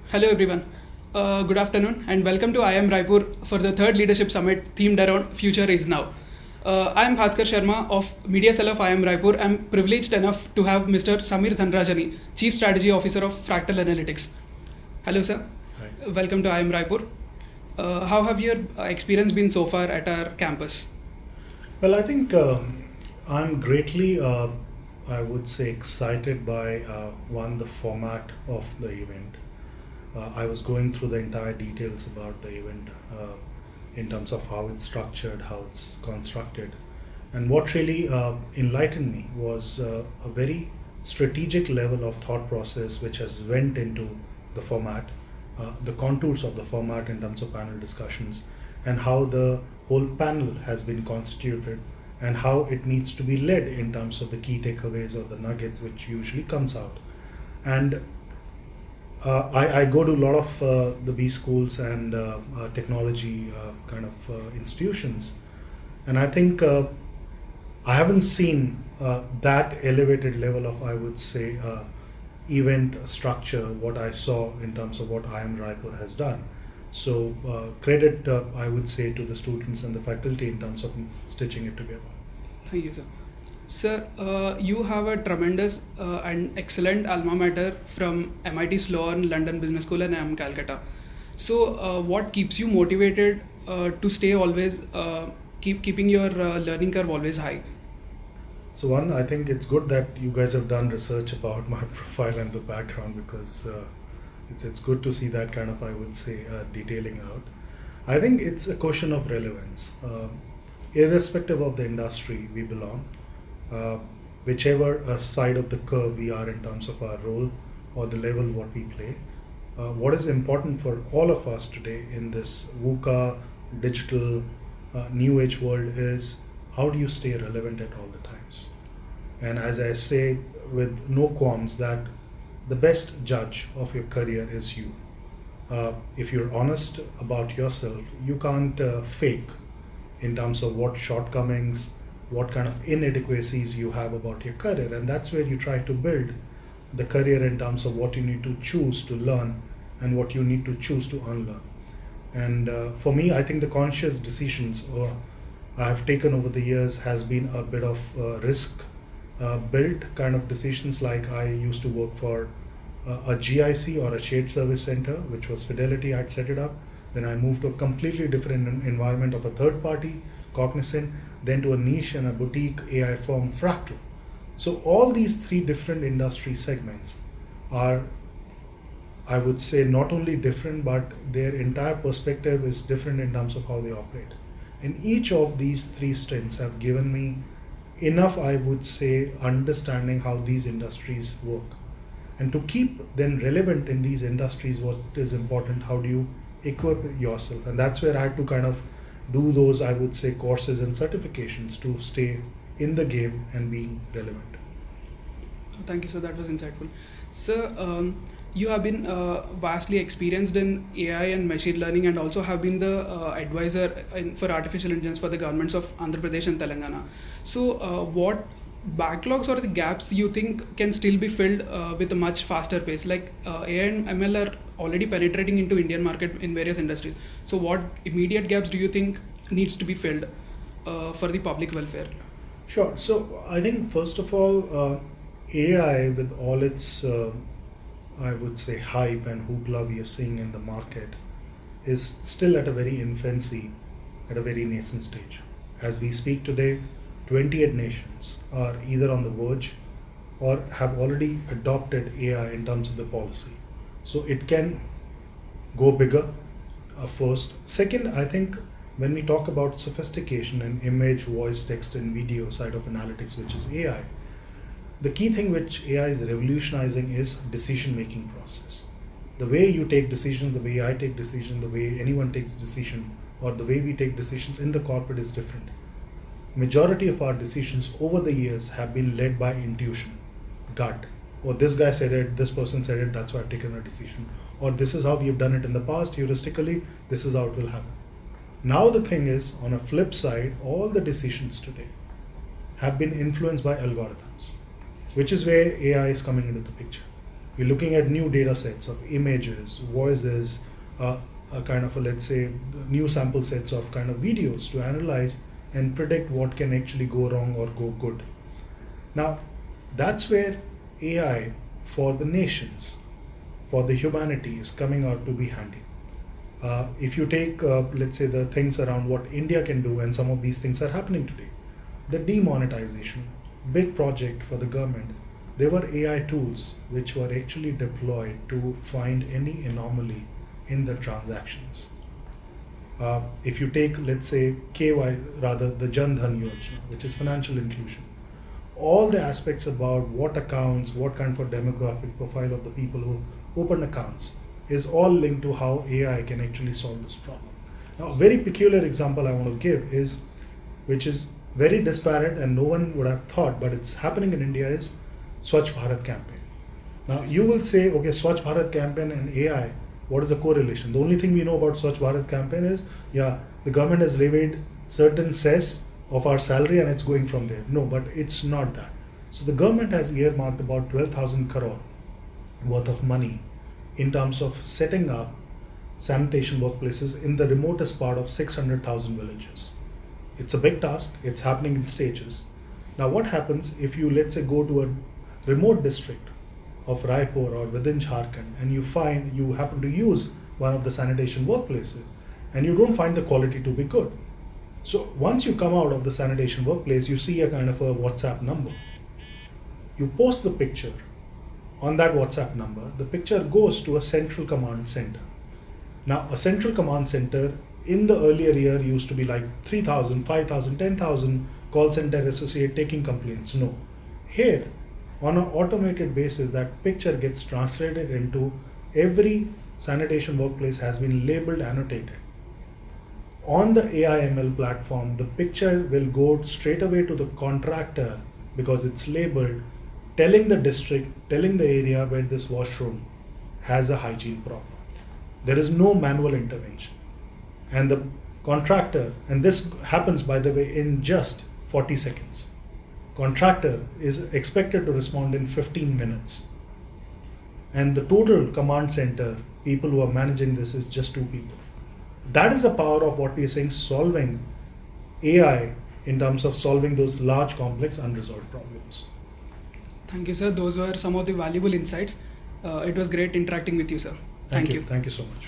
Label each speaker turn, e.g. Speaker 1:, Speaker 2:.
Speaker 1: Hello everyone. Good afternoon and welcome to I am Raipur for the third leadership summit themed around Future is Now. I am Bhaskar Sharma of Media Cell of I am Raipur. I am privileged enough to have Mr. Dhanrajani, Chief Strategy Officer of Fractal Analytics. Hello sir.
Speaker 2: Hi.
Speaker 1: Welcome to I am Raipur. How have your experience been so far at our campus?
Speaker 2: Well, I think I'm greatly, I would say, excited by one, the format of the event. I was going through the entire details about the event in terms of how it's structured, how it's constructed. And what really enlightened me was a very strategic level of thought process which has went into the format, the contours of the format in terms of panel discussions, and how the whole panel has been constituted and how it needs to be led in terms of the key takeaways or the nuggets which usually comes out. And I go to a lot of the B schools and technology kind of institutions, and I think I haven't seen that elevated level of, I would say, event structure, what I saw in terms of what I am Raipur has done. So credit, I would say, to the students and the faculty in terms of stitching it together.
Speaker 1: Thank you, sir. Sir, you have a tremendous and excellent alma mater from MIT Sloan, London Business School, and IIM Calcutta. So, what keeps you motivated to stay always keeping your learning curve always high?
Speaker 2: So one, I think it's good that you guys have done research about my profile and the background, because it's good to see that kind of, I would say, detailing out. I think it's a question of relevance. Irrespective of the industry we belong, uh, whichever side of the curve we are in terms of our role or the level what we play, what is important for all of us today in this VUCA digital new age world is how do you stay relevant at all the times. And as I say with no qualms, that the best judge of your career is you. If you're honest about yourself, you can't fake in terms of what shortcomings, what kind of inadequacies you have about your career. And that's where you try to build the career in terms of what you need to choose to learn and what you need to choose to unlearn. And for me, I think the conscious decisions I've taken over the years has been a bit of risk built kind of decisions. Like I used to work for a GIC or a shared service center, which was Fidelity. I'd set it up. Then I moved to a completely different environment of a third party, Cognizant, then to a niche and a boutique AI firm, Fractal. So all these three different industry segments are, I would say, not only different, but their entire perspective is different in terms of how they operate. And each of these three stints have given me enough, I would say, understanding how these industries work. And to keep them relevant in these industries, what is important, how do you equip yourself? And that's where I had to kind of do those, I would say, courses and certifications to stay in the game and being relevant.
Speaker 1: Thank you, sir. That was insightful. Sir, you have been vastly experienced in AI and machine learning, and also have been the advisor for artificial intelligence for the governments of Andhra Pradesh and Telangana. So, what backlogs or the gaps you think can still be filled with a much faster pace? Like AI and ML are already penetrating into Indian market in various industries. So, what immediate gaps do you think needs to be filled for the public welfare?
Speaker 2: Sure. So I think first of all, AI with all its, I would say, hype and hoopla we are seeing in the market is still at a very infancy, at a very nascent stage. As we speak today, 28 nations are either on the verge or have already adopted AI in terms of the policy. So it can go bigger, first. Second, I think when we talk about sophistication and image, voice, text, and video side of analytics, which is AI, the key thing which AI is revolutionizing is decision making process. The way you take decisions, the way I take decisions, the way anyone takes decision, or the way we take decisions in the corporate is different. Majority of our decisions over the years have been led by intuition, gut. Or this guy said it, this person said it, that's why I've taken a decision. Or this is how we've done it in the past, heuristically, this is how it will happen. Now the thing is, on a flip side, all the decisions today have been influenced by algorithms, which is where AI is coming into the picture. We're looking at new data sets of images, voices, a kind of a, let's say, new sample sets of kind of videos to analyze and predict what can actually go wrong or go good. Now, that's where AI for the nations, for the humanity, is coming out to be handy. If you take, let's say, the things around what India can do, and some of these things are happening today, the demonetization, big project for the government, there were AI tools which were actually deployed to find any anomaly in the transactions. If you take, let's say, the Jan Dhan Yojana, which is financial inclusion, all the aspects about what accounts, what kind of a demographic profile of the people who open accounts is all linked to how AI can actually solve this problem. Now, a very peculiar example I want to give is, which is very disparate and no one would have thought, but it's happening in India, is Swachh Bharat campaign. Now, you will say, okay, Swachh Bharat campaign and AI, what is the correlation? The only thing we know about Swachh Bharat campaign is, yeah, the government has levied certain cess of our salary and it's going from there. No, but it's not that. So the government has earmarked about 12,000 crore worth of money in terms of setting up sanitation workplaces in the remotest part of 600,000 villages. It's a big task, it's happening in stages. Now, what happens if you, let's say, go to a remote district of Raipur or within Jharkhand and you happen to use one of the sanitation workplaces and you don't find the quality to be good? So once you come out of the sanitation workplace, you see a kind of a WhatsApp number. You post the picture on that WhatsApp number, the picture goes to a central command center. Now, a central command center in the earlier year used to be like 3,000, 5,000, 10,000 call center associate taking complaints. No. Here, on an automated basis, that picture gets translated into every sanitation workplace has been labeled, annotated. On the AI/ML platform, the picture will go straight away to the contractor because it's labeled, telling the district, telling the area where this washroom has a hygiene problem. There is no manual intervention. And the contractor, and this happens, by the way, in just 40 seconds. Contractor is expected to respond in 15 minutes. And the total command center, people who are managing this, is just 2 people. That is the power of what we are saying, solving AI in terms of solving those large, complex, unresolved problems.
Speaker 1: Thank you, sir. Those were some of the valuable insights. It was great interacting with you, sir. Thank you.
Speaker 2: Thank you so much.